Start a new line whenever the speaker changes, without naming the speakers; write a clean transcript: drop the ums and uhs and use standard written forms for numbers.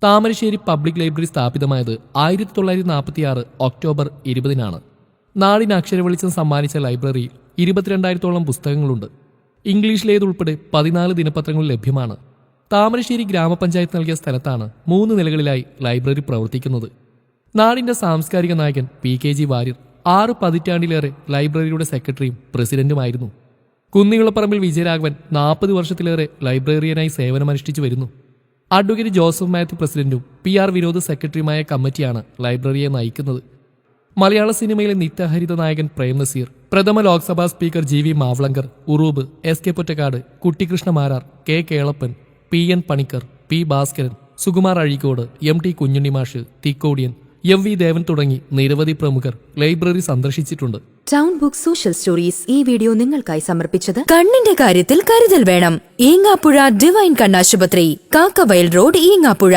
Thamarassery public library സ്ഥാപിതമായത് 1946 October 20-നാണ്. നാടിന് അക്ഷരവെളിച്ചം സമ്മാനിച്ച ലൈബ്രറിയിൽ 22,000-ഓളം പുസ്തകങ്ങളുണ്ട്. ഇംഗ്ലീഷിലേതുൾപ്പെടെ 14 ദിനപത്രങ്ങൾ ലഭ്യമാണ്. താമരശ്ശേരി ഗ്രാമപഞ്ചായത്ത് നൽകിയ സ്ഥലത്താണ് 3 നിലകളിലായി ലൈബ്രറി പ്രവർത്തിക്കുന്നത്. നാടിന്റെ സാംസ്കാരിക നായകൻ PKG വാര്യർ 6 പതിറ്റാണ്ടിലേറെ ലൈബ്രറിയുടെ സെക്രട്ടറിയും പ്രസിഡന്റുമായിരുന്നു. കുന്നികുളപ്പറമ്പിൽ വിജയരാഘവൻ 40 വർഷത്തിലേറെ ലൈബ്രറിയനായി സേവനമനുഷ്ഠിച്ചു വരുന്നു. അഡ്വക്കേറ്റ് ജോസഫ് മാത്യു പ്രസിഡന്റും PR വിനോദ് സെക്രട്ടറിയുമായ കമ്മിറ്റിയാണ് ലൈബ്രറിയെ നയിക്കുന്നത്. മലയാള സിനിമയിലെ നിത്യഹരിത നായകൻ പ്രേം നസീർ, പ്രഥമ Lok Sabha speaker GV Mavalankar, Uroob, SK Pottekkatt, Kuttikrishna Marar, K Kelappan, PN Panicker, P Bhaskaran, Sukumar Azhikode, MT കുഞ്ഞുണ്ണിമാഷ്, തിക്കോടിയൻ, MV ദേവൻ തുടങ്ങി നിരവധി പ്രമുഖർ ലൈബ്രറി സന്ദർശിച്ചിട്ടുണ്ട്.
ടൗൺ ബുക്ക് സോഷ്യൽ സ്റ്റോറീസ് ഈ വീഡിയോ നിങ്ങൾക്കായി സമർപ്പിച്ചത് കണ്ണിന്റെ കാര്യത്തിൽ കരുതൽ വേണം. ഈങ്ങാപ്പുഴ ഡിവൈൻ കണ്ണാശുപത്രി, കാക്കവയൽ റോഡ്, ഈങ്ങാപ്പുഴ.